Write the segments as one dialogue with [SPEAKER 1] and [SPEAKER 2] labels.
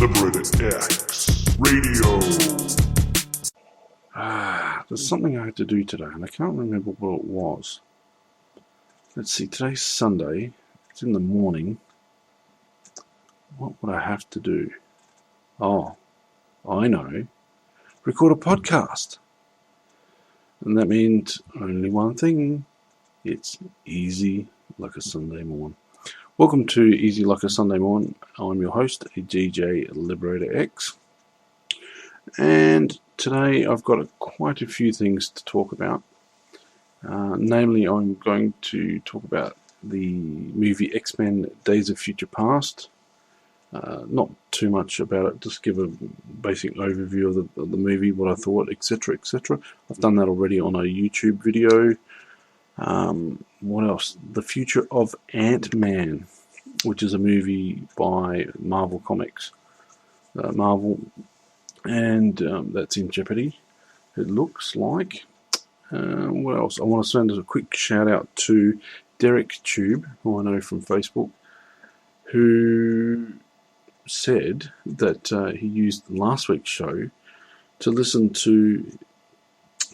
[SPEAKER 1] Liberator X Radio.
[SPEAKER 2] There's something I had to do today, and I can't remember what it was. Let's see, today's Sunday. It's in the morning. What would I have to do? Oh, I know. Record a podcast. And that means only one thing. It's easy like a Sunday morn. Welcome to Easy Like a Sunday Morn. I'm your host, DJ Liberator X. And today I've got quite a few things to talk about. Namely, I'm going to talk about the movie X-Men Days of Future Past. Not too much about it, just give a basic overview of the movie, what I thought, etc., etc. I've done that already on a YouTube video. What else? The Future of Ant-Man, which is a movie by Marvel Comics. Marvel, and that's in jeopardy, it looks like. What else? I want to send a quick shout out to Derek Tube, who I know from Facebook, who said that he used last week's show to listen to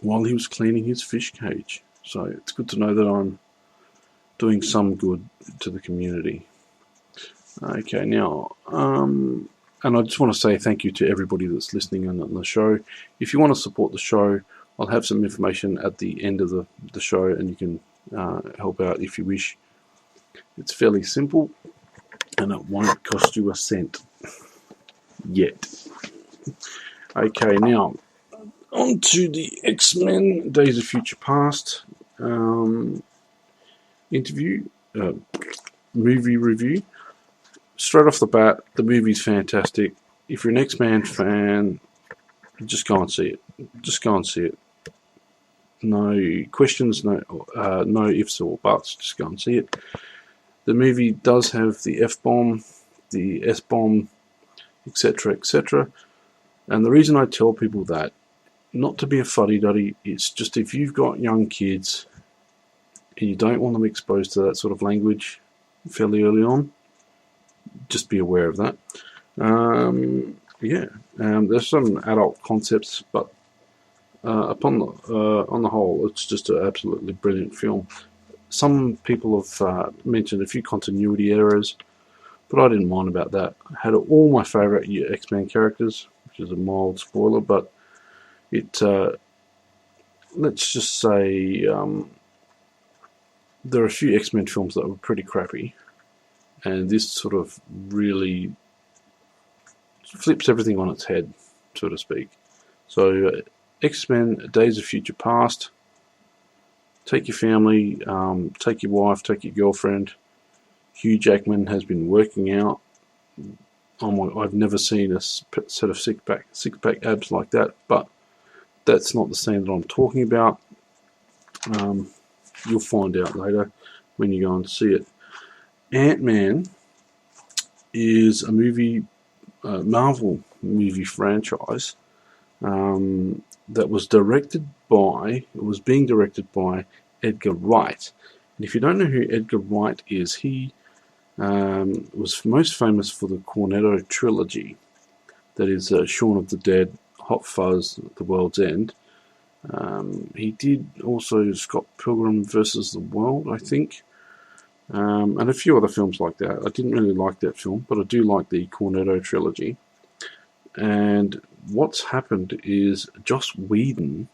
[SPEAKER 2] while he was cleaning his fish cage. So it's good to know that I'm doing some good to the community. Okay, now, and I just want to say thank you to everybody that's listening on the show. If you want to support the show, I'll have some information at the end of the show, and you can help out if you wish. It's fairly simple, and it won't cost you a cent yet. Okay, now on to the X-Men Days of Future Past movie review. Straight off the bat, the movie's fantastic. If you're an X-Men fan, just go and see it. Just go and see it. No questions, no ifs or buts. Just go and see it. The movie does have the F-bomb, the S-bomb, etc., etc. And the reason I tell people that, not to be a fuddy-duddy, it's just if you've got young kids and you don't want them exposed to that sort of language fairly early on, just be aware of that. There's some adult concepts, but on the whole, it's just an absolutely brilliant film. Some people have mentioned a few continuity errors, but I didn't mind about that. I had all my favourite X-Men characters, which is a mild spoiler, but it, let's just say, there are a few X-Men films that were pretty crappy, and this sort of really flips everything on its head, so to speak. So, X-Men Days of Future Past. Take your family, take your wife, take your girlfriend. Hugh Jackman has been working out. I've never seen a set of six-pack abs like that, but that's not the scene that I'm talking about. You'll find out later when you go and see it. Ant-Man is a Marvel movie franchise that was being directed by Edgar Wright. And if you don't know who Edgar Wright is, he was most famous for the Cornetto trilogy. That is Shaun of the Dead, Hot Fuzz, The World's End. He did also Scott Pilgrim vs. the World, I think. And a few other films like that. I didn't really like that film, but I do like the Cornetto trilogy. And what's happened is Joss Whedon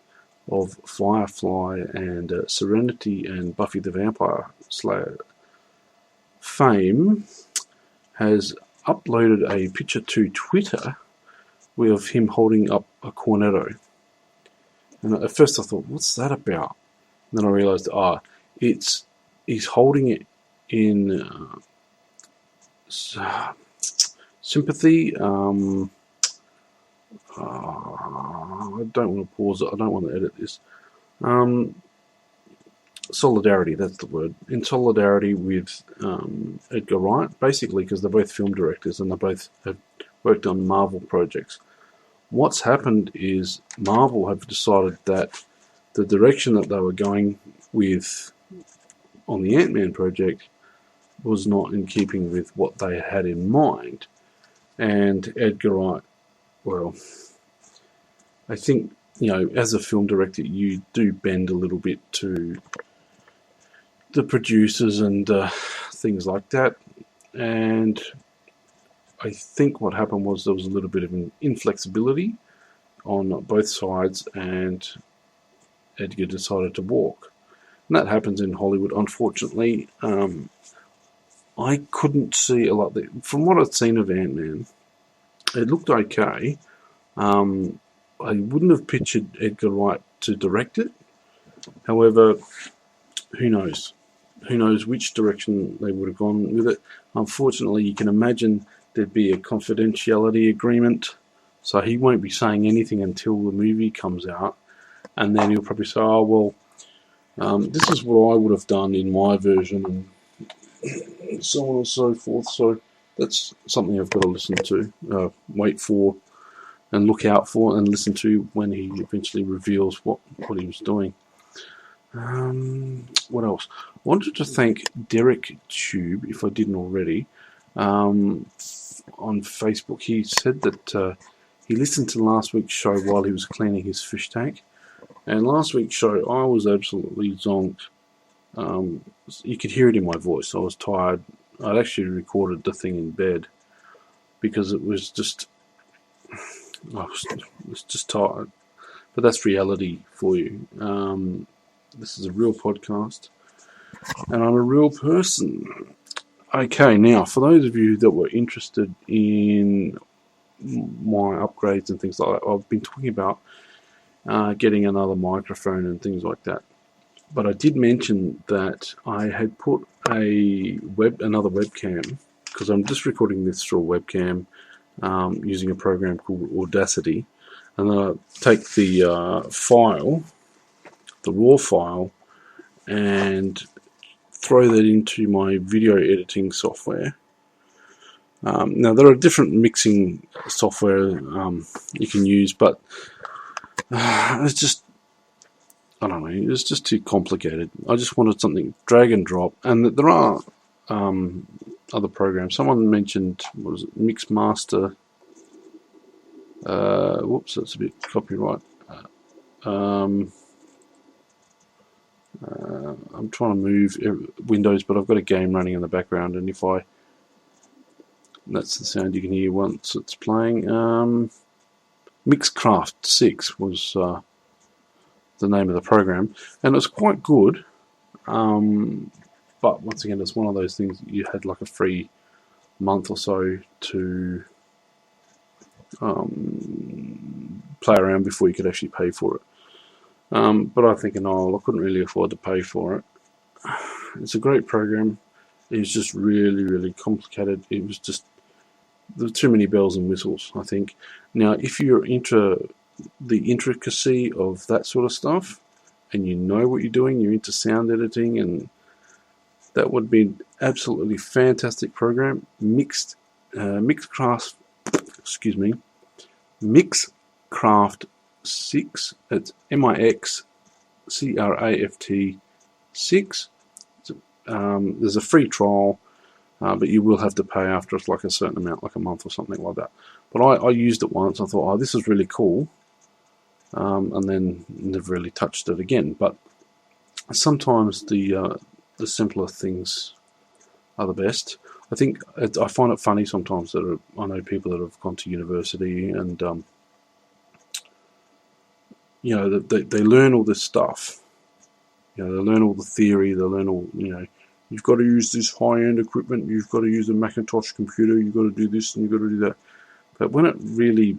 [SPEAKER 2] of Firefly and Serenity and Buffy the Vampire Slayer fame has uploaded a picture to Twitter with him holding up a Cornetto. And at first I thought, what's that about? And then I realised, he's holding it in sympathy. I don't want to pause it. I don't want to edit this. Solidarity, that's the word. In solidarity with Edgar Wright, basically because they're both film directors and they both have worked on Marvel projects. What's happened is Marvel have decided that the direction that they were going with on the Ant-Man project was not in keeping with what they had in mind. And Edgar Wright, well, I think, as a film director, you do bend a little bit to the producers and things like that. And I think what happened was there was a little bit of an inflexibility on both sides, and Edgar decided to walk. And that happens in Hollywood, unfortunately. I couldn't see a lot. From what I'd seen of Ant-Man, it looked okay. I wouldn't have pictured Edgar Wright to direct it. However, who knows? Who knows which direction they would have gone with it. Unfortunately, you can imagine there'd be a confidentiality agreement, so he won't be saying anything until the movie comes out, and then he'll probably say, oh, well, this is what I would have done in my version, and so on and so forth. So that's something I've got to listen to, wait for, and look out for, and listen to when he eventually reveals what he was doing. What else? I wanted to thank Derek Tube, if I didn't already, on Facebook. He said that he listened to last week's show while he was cleaning his fish tank. And last week's show, I was absolutely zonked. You could hear it in my voice. I was tired. I'd actually recorded the thing in bed because it was just, I was just tired. But that's reality for you. This is a real podcast, and I'm a real person. Okay, now, for those of you that were interested in my upgrades and things like that, I've been talking about getting another microphone and things like that. But I did mention that I had put another webcam, because I'm just recording this through a webcam using a program called Audacity, and then I take the file, the raw file, and throw that into my video editing software. Now, there are different mixing software you can use, but it's just, I don't know, it's just too complicated. I just wanted something drag and drop, and there are other programs. Someone mentioned, what was it, Mixmaster. Whoops, that's a bit copyright. I'm trying to move Windows, but I've got a game running in the background, and that's the sound you can hear once it's playing. Mixcraft 6 was the name of the program, and it was quite good. But once again, it's one of those things you had like a free month or so to play around before you could actually pay for it. But I think, no, I couldn't really afford to pay for it. It's a great program. It was just really, really complicated. It was just, there were too many bells and whistles, I think. Now, if you're into the intricacy of that sort of stuff, and you know what you're doing, you're into sound editing, and that would be an absolutely fantastic program. Mixcraft 6. It's Mixcraft 6. There's a free trial, but you will have to pay after it's like a certain amount, like a month or something like that. But I used it once. I thought, oh, this is really cool, and then never really touched it again. But sometimes the simpler things are the best. I think I find it funny sometimes that I know people that have gone to university and they learn all this stuff. They learn all the theory. They learn all, you've got to use this high-end equipment. You've got to use a Macintosh computer. You've got to do this and you've got to do that. But when it really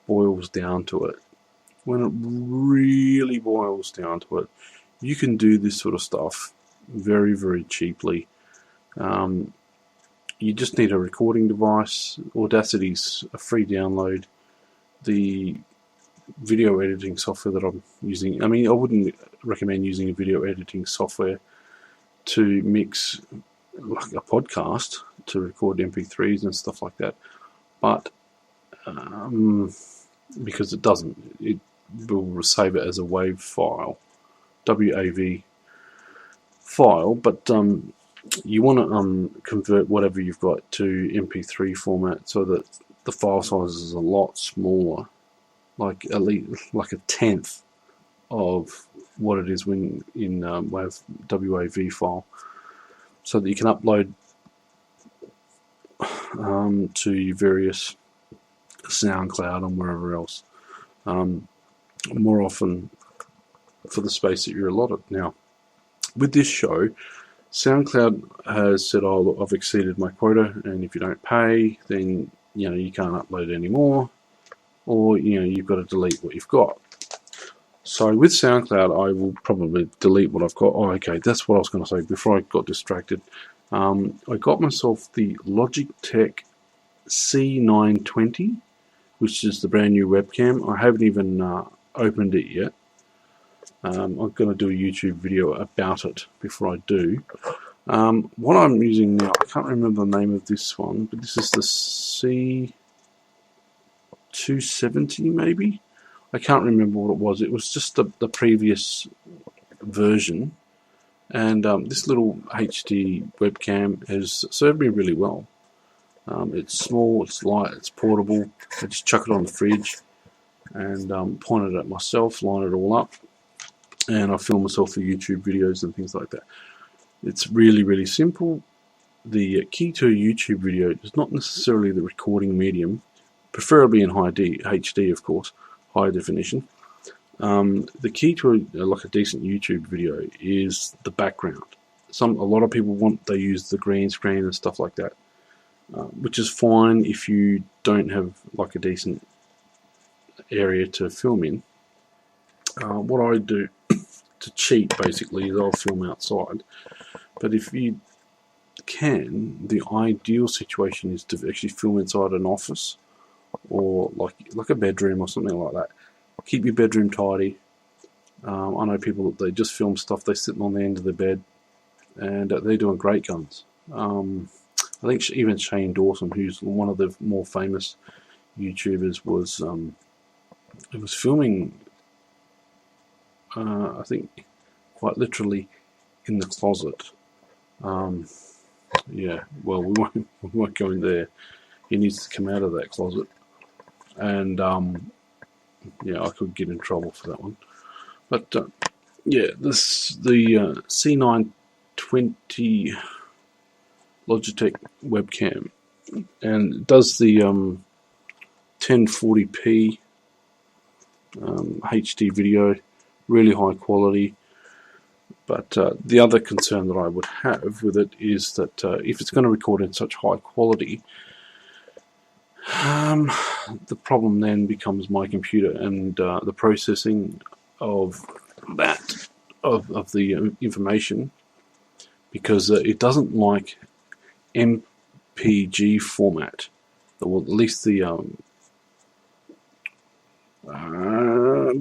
[SPEAKER 2] boils down to it, you can do this sort of stuff very, very cheaply. You just need a recording device. Audacity's a free download. The video editing software that I'm using, I wouldn't recommend using a video editing software to mix like a podcast, to record MP3s and stuff like that, but because it will save it as a WAV file, WAV file, but you want to convert whatever you've got to MP3 format so that the file size is a lot smaller, like at least like a tenth of what it is when in WAV file, so that you can upload to various SoundCloud and wherever else, more often for the space that you're allotted. Now, with this show, SoundCloud has said, "Oh, look, I've exceeded my quota, and if you don't pay, then you can't upload anymore, or you've got to delete what you've got." So with SoundCloud, I will probably delete what I've got. Oh, okay, that's what I was going to say before I got distracted. I got myself the Logitech C920, which is the brand new webcam. I haven't even opened it yet. I'm going to do a YouTube video about it before I do. What I'm using now, I can't remember the name of this one, but this is the C270 maybe? I can't remember what it was. It was just the previous version. And this little HD webcam has served me really well. It's small, it's light, it's portable. I just chuck it on the fridge and point it at myself, line it all up, and I film myself for YouTube videos and things like that. It's really, really simple. The key to a YouTube video is not necessarily the recording medium, preferably in HD, of course, high definition. The key to a decent YouTube video is the background. A lot of people they use the green screen and stuff like that, which is fine if you don't have like a decent area to film in. What I do to cheat basically is I'll film outside, but if you can, the ideal situation is to actually film inside an office or like a bedroom or something like that. Keep your bedroom tidy. I know people that they just film stuff, they're sitting on the end of the bed, and they're doing great guns. I think even Shane Dawson, who's one of the more famous YouTubers, was filming, I think, quite literally in the closet. Yeah, well, we won't go in there. He needs to come out of that closet, and yeah, I could get in trouble for that one. But yeah, the C920 Logitech webcam, and it does the 1040p HD video, really high quality. But the other concern that I would have with it is that if it's going to record in such high quality, the problem then becomes my computer and the processing of that, of the information, because it doesn't like MPG format. Well, at least the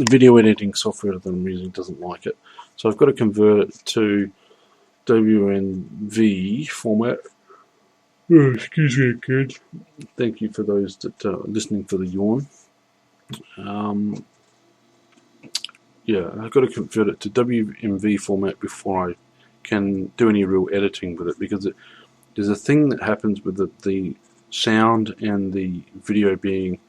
[SPEAKER 2] video editing software that I'm using doesn't like it. So I've got to convert it to WNV format. Oh, excuse me, kids. Thank you for those that are listening for the yawn. Yeah, I've got to convert it to WMV format before I can do any real editing with it, because there's a thing that happens with the sound and the video being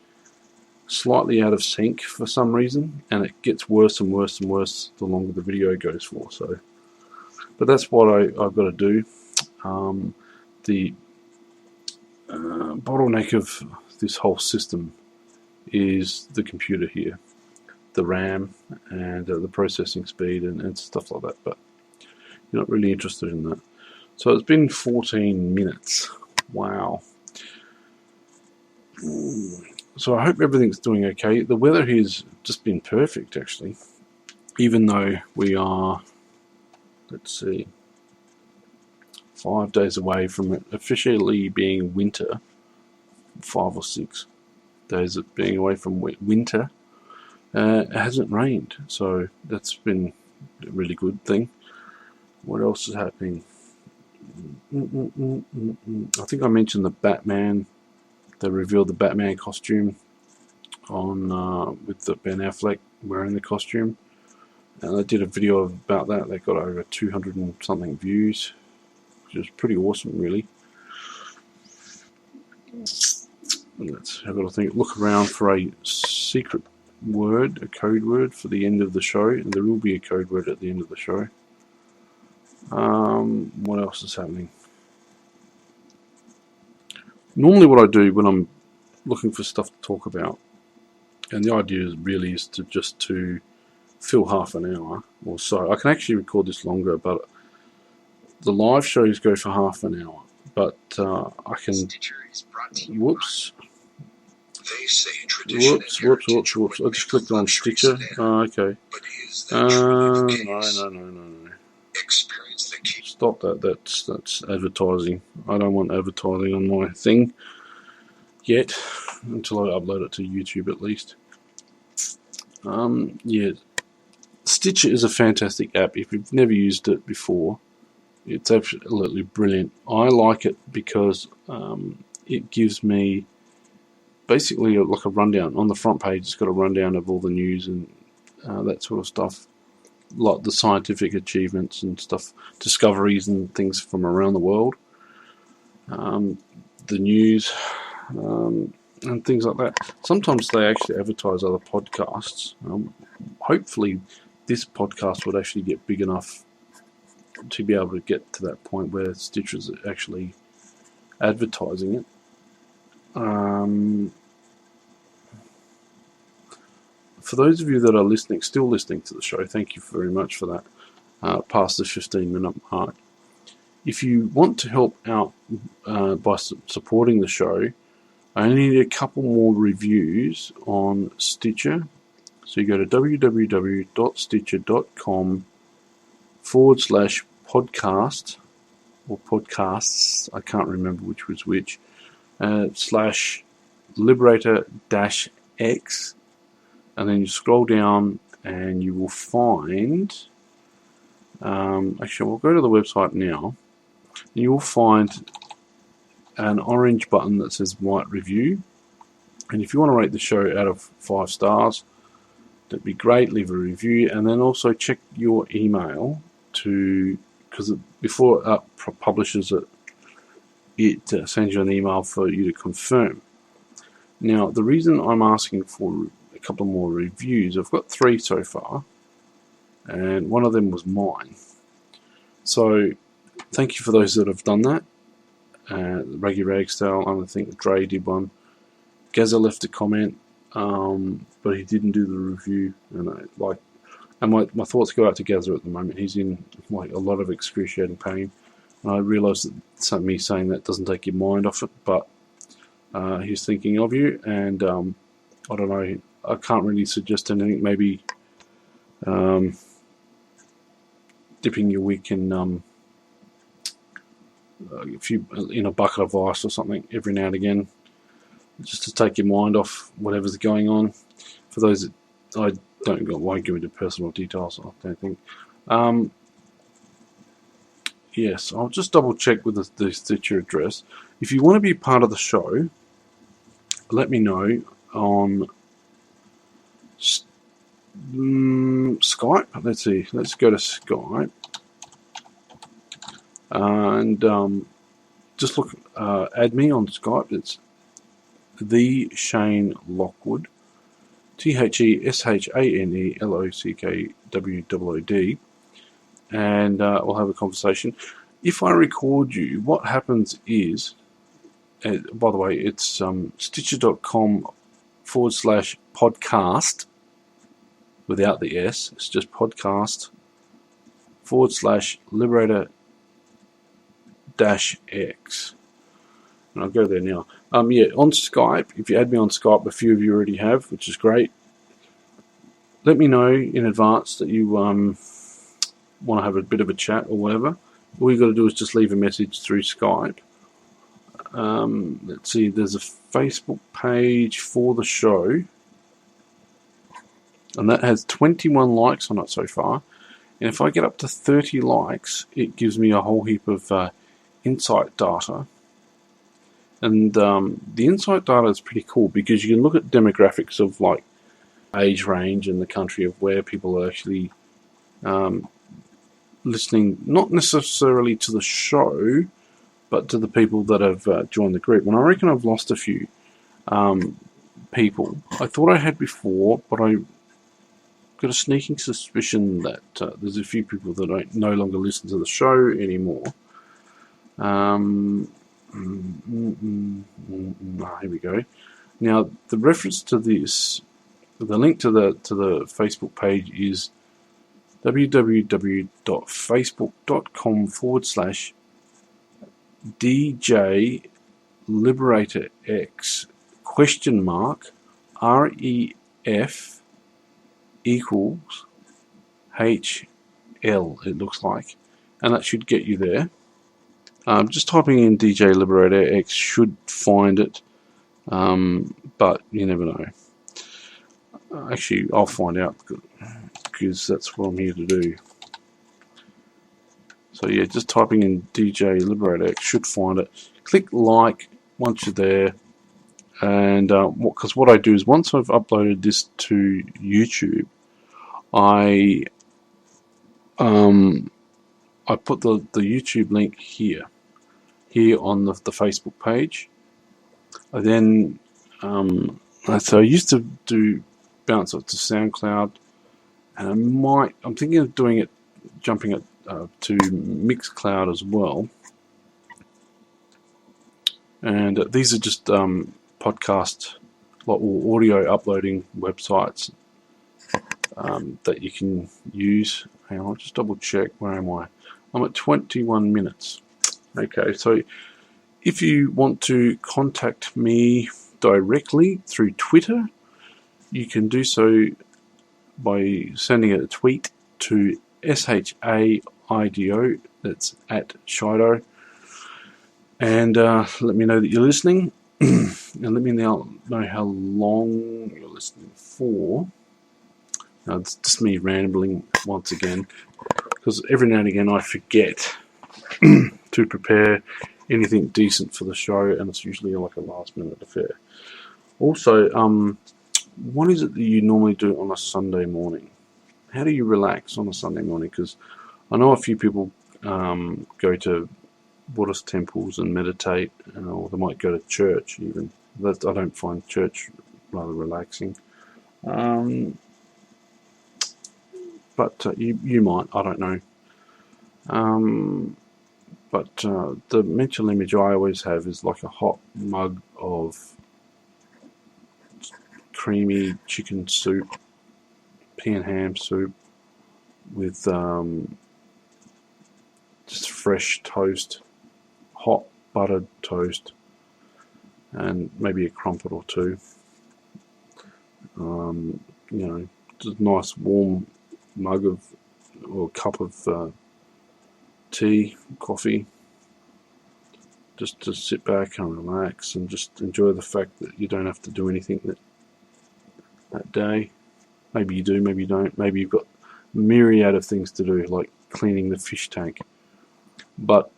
[SPEAKER 2] slightly out of sync for some reason, and it gets worse and worse and worse the longer the video goes for. So, but that's what I've got to do. The bottleneck of this whole system is the computer here, the RAM and the processing speed and stuff like that, but you're not really interested in that. So it's been 14 minutes. Wow. So I hope everything's doing okay. The weather here's just been perfect, actually, even though we are, let's see, 5 days away from it officially being winter. 5 or 6 days of being away from winter. It hasn't rained, so that's been a really good thing. What else is happening? I think I mentioned the Batman. They revealed the Batman costume on with the Ben Affleck wearing the costume, and I did a video about that. They got over 200 and something views, which is pretty awesome, really. let's have a think. Look around for a secret word, a code word for the end of the show, and there will be a code word at the end of the show. What else is happening? Normally what I do when I'm looking for stuff to talk about, and the idea is to fill half an hour or so. I can actually record this longer, but the live shows go for half an hour. But I can... Whoops. Whoops. I just clicked on Stitcher. Okay. No. Stop that. That's advertising. I don't want advertising on my thing yet, until I upload it to YouTube at least. Yeah. Stitcher is a fantastic app. If you've never used it before, it's absolutely brilliant. I like it because it gives me basically like a rundown. On the front page, it's got a rundown of all the news and that sort of stuff, like the scientific achievements and stuff, discoveries and things from around the world, the news, and things like that. Sometimes they actually advertise other podcasts. Hopefully this podcast would actually get big enough to be able to get to that point where Stitcher's actually advertising it. For those of you that are still listening to the show, thank you very much for that, past the 15-minute mark. If you want to help out by supporting the show, I only need a couple more reviews on Stitcher. So you go to www.stitcher.com/podcast or podcasts, I can't remember which was which, /Liberator-X, and then you scroll down and you will find, actually we'll go to the website now, and you will find an orange button that says Write Review, and if you want to rate the show out of 5 stars, that'd be great. Leave a review, and then also check your email because before it publishes it sends you an email for you to confirm. Now, the reason I'm asking for a couple more reviews, I've got 3 so far, and one of them was mine. So, thank you for those that have done that. Raggy Ragstyle, I think Dre did one. Gazza left a comment, but he didn't do the review, and my thoughts go out to Gazza at the moment. He's in like a lot of excruciating pain, and I realise that me saying that doesn't take your mind off it, but he's thinking of you, and I don't know, I can't really suggest anything. Maybe dipping your wick in in a bucket of ice or something every now and again, just to take your mind off whatever's going on. For those that won't go into personal details, I don't think. Yes, I'll just double check with the Stitcher address. If you want to be part of the show, let me know on Skype. Let's see. Let's go to Skype. And just look, add me on Skype. It's the Shane Lockwood, THESHANELOCKWOOD, and we'll have a conversation. If I record you, what happens is, by the way, it's stitcher.com/podcast without the S. It's just podcast /Liberator-X. And I'll go there now. Yeah, on Skype, if you add me on Skype, a few of you already have, which is great. Let me know in advance that you want to have a bit of a chat or whatever. All you got to do is just leave a message through Skype. Let's see, there's a Facebook page for the show, and that has 21 likes on it so far. And if I get up to 30 likes, it gives me a whole heap of insight data. And the insight data is pretty cool because you can look at demographics of like age range and the country of where people are actually listening, not necessarily to the show, but to the people that have joined the group. And I reckon I've lost a few. people. I thought I had before, but I got a sneaking suspicion that there's a few people that don't no longer listen to the show anymore. Here we go. Now, the reference to this, the link to the Facebook page is www.facebook.com/DJ Liberator X REF equals HL, it looks like, and that should get you there. Just typing in DJ Liberator X should find it, but you never know. Actually, I'll find out because that's what I'm here to do. So yeah, just typing in DJ Liberator X should find it. Click like once you're there, and because what I do is once I've uploaded this to YouTube, I put the YouTube link here on the Facebook page. I then so I used to bounce it to SoundCloud, and I'm thinking of doing it, jumping it to Mixcloud as well. And these are just podcast or audio uploading websites that you can use. Hang on, I'll just double check. Where am I? I'm at 21 minutes. Okay, so if you want to contact me directly through Twitter, you can do so by sending a tweet to SHAIDO, that's at Shido, and let me know that you're listening, and let me know how long you're listening for. Now, it's just me rambling once again, because every now and again I forget to prepare anything decent for the show, and it's usually like a last minute affair. Also, what is it that you normally do on a Sunday morning? How do you relax on a Sunday morning? Because I know a few people go to Buddhist temples and meditate, or they might go to church even. I don't find church rather relaxing. But you might, I don't know. But the mental image I always have is like a hot mug of creamy chicken soup, pea and ham soup, with just fresh toast, hot buttered toast, and maybe a crumpet or two. Just a nice warm mug of or cup of tea, coffee, just to sit back and relax and just enjoy the fact that you don't have to do anything that day. Maybe you do, maybe you don't. Maybe you've got a myriad of things to do, like cleaning the fish tank. But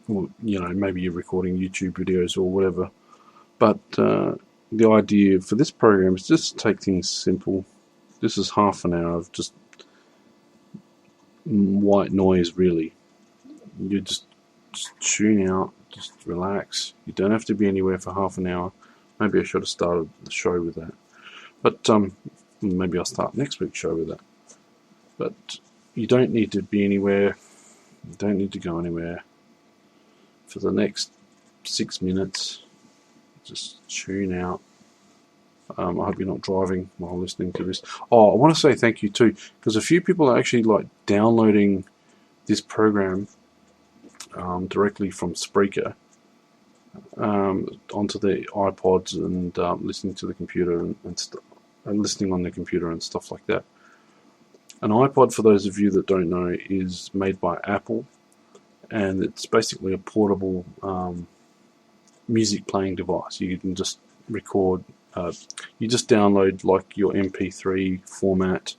[SPEAKER 2] maybe you're recording YouTube videos or whatever. But the idea for this program is just to take things simple. This is half an hour of just white noise, really. You just tune out, just relax. You don't have to be anywhere for half an hour. Maybe I should have started the show with that. But maybe I'll start next week's show with that. But you don't need to be anywhere. You don't need to go anywhere. For the next 6 minutes, just tune out. I hope you're not driving while listening to this. Oh, I want to say thank you too, because a few people are actually like downloading this program directly from Spreaker onto their iPods and listening to the computer and listening on their computer and stuff like that. An iPod, for those of you that don't know, is made by Apple, and it's basically a portable music playing device. You can just record. You just download like your MP3 format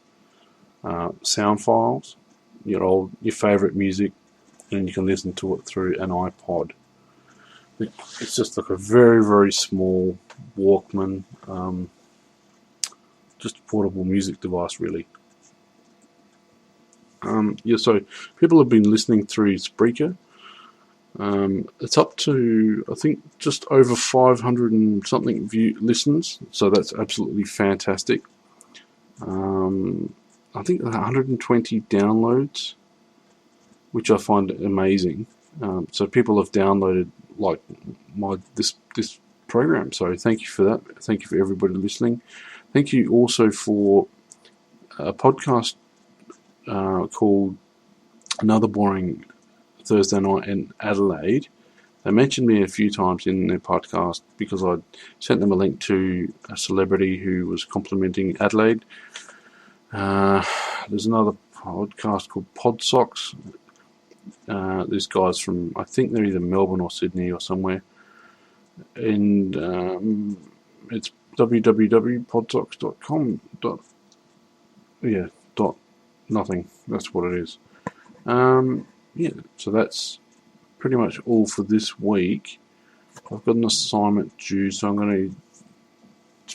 [SPEAKER 2] sound files, your favorite music, and you can listen to it through an iPod. It's just like a very, very small Walkman, just a portable music device, really. So people have been listening through Spreaker, It's up to, I think, just over 500 and something listens, so that's absolutely fantastic. I think 120 downloads, which I find amazing. So people have downloaded like this program. So thank you for that. Thank you for everybody listening. Thank you also for a podcast called Another Boring Thursday Night in Adelaide. They mentioned me a few times in their podcast because I sent them a link to a celebrity who was complimenting Adelaide. There's another podcast called Podsocks. These guys from, I think they're either Melbourne or Sydney or somewhere. And it's www.podsocks.com. Nothing. That's what it is. So that's pretty much all for this week. I've got an assignment due, so I'm going to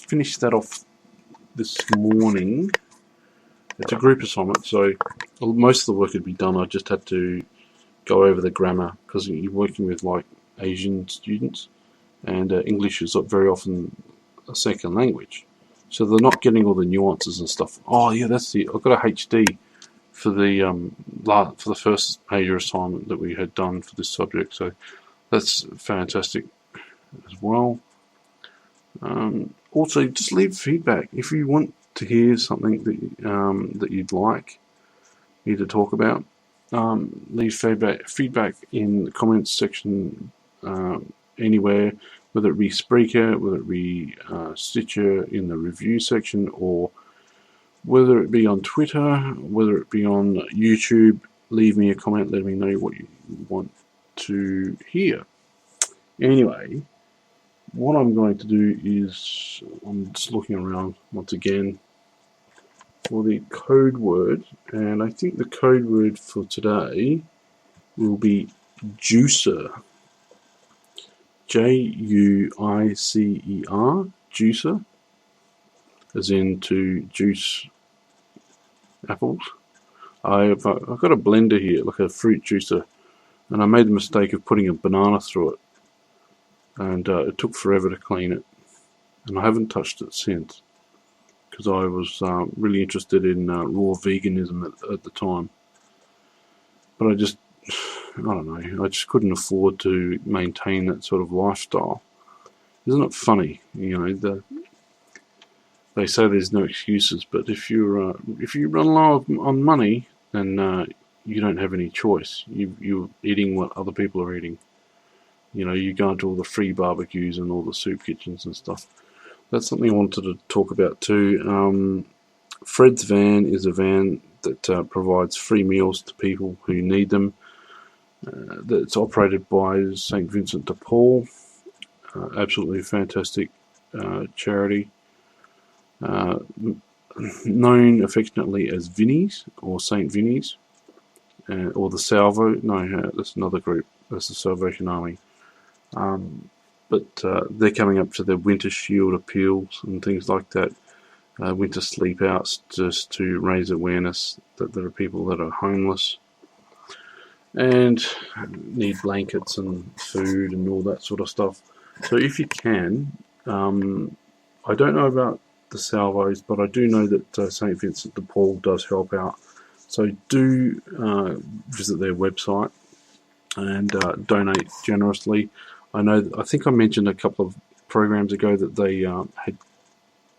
[SPEAKER 2] finish that off this morning. It's a group assignment, so most of the work would be done. I just had to go over the grammar because you're working with like Asian students, and English is very often a second language, so they're not getting all the nuances and stuff. Oh yeah, that's the. I've got a HD for the first major assignment that we had done for this subject, so that's fantastic as well. Also, just leave feedback if you want to hear something that you'd like me to talk about. Leave feedback in the comments section anywhere, whether it be Spreaker, whether it be Stitcher in the review section, or whether it be on Twitter, whether it be on YouTube. Leave me a comment, let me know what you want to hear. Anyway, what I'm going to do is, I'm just looking around once again for the code word, and I think the code word for today will be juicer. Juicer, juicer, as in to juice apples. I've got a blender here, like a fruit juicer, and I made the mistake of putting a banana through it, and it took forever to clean it, and I haven't touched it since because I was really interested in raw veganism at the time, but I just couldn't afford to maintain that sort of lifestyle. Isn't it funny? They say there's no excuses, but if you run low on money, then you don't have any choice. You're eating what other people are eating. You go into all the free barbecues and all the soup kitchens and stuff. That's something I wanted to talk about too. Fred's Van is a van that provides free meals to people who need them. That's operated by St. Vincent de Paul. Absolutely fantastic charity. Known affectionately as Vinnies or St. Vinnies, or the Salvo. No, that's another group. That's the Salvation Army. But they're coming up to their winter shield appeals and things like that. Winter sleep outs, just to raise awareness that there are people that are homeless and need blankets and food and all that sort of stuff. So if you can, I don't know about the Salvos, but I do know that St. Vincent de Paul does help out. So do visit their website and donate generously. I think I mentioned a couple of programs ago that they had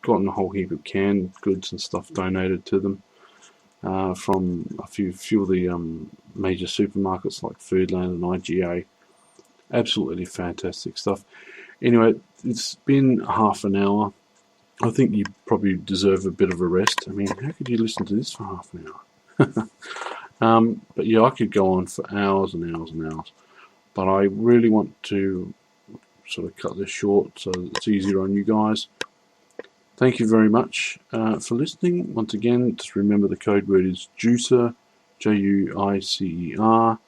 [SPEAKER 2] gotten a whole heap of canned goods and stuff donated to them from a few of the major supermarkets like Foodland and IGA. Absolutely fantastic stuff. Anyway, it's been half an hour. I think you probably deserve a bit of a rest. I mean, how could you listen to this for half an hour? But yeah, I could go on for hours and hours and hours. But I really want to sort of cut this short so it's easier on you guys. Thank you very much for listening. Once again, just remember the code word is juicer, Juicer,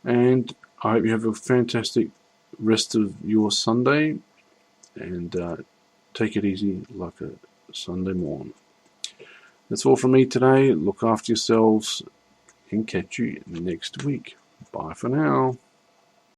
[SPEAKER 2] and I hope you have a fantastic rest of your Sunday, and take it easy like a Sunday morn. That's all from me today. Look after yourselves and catch you next week. Bye for now.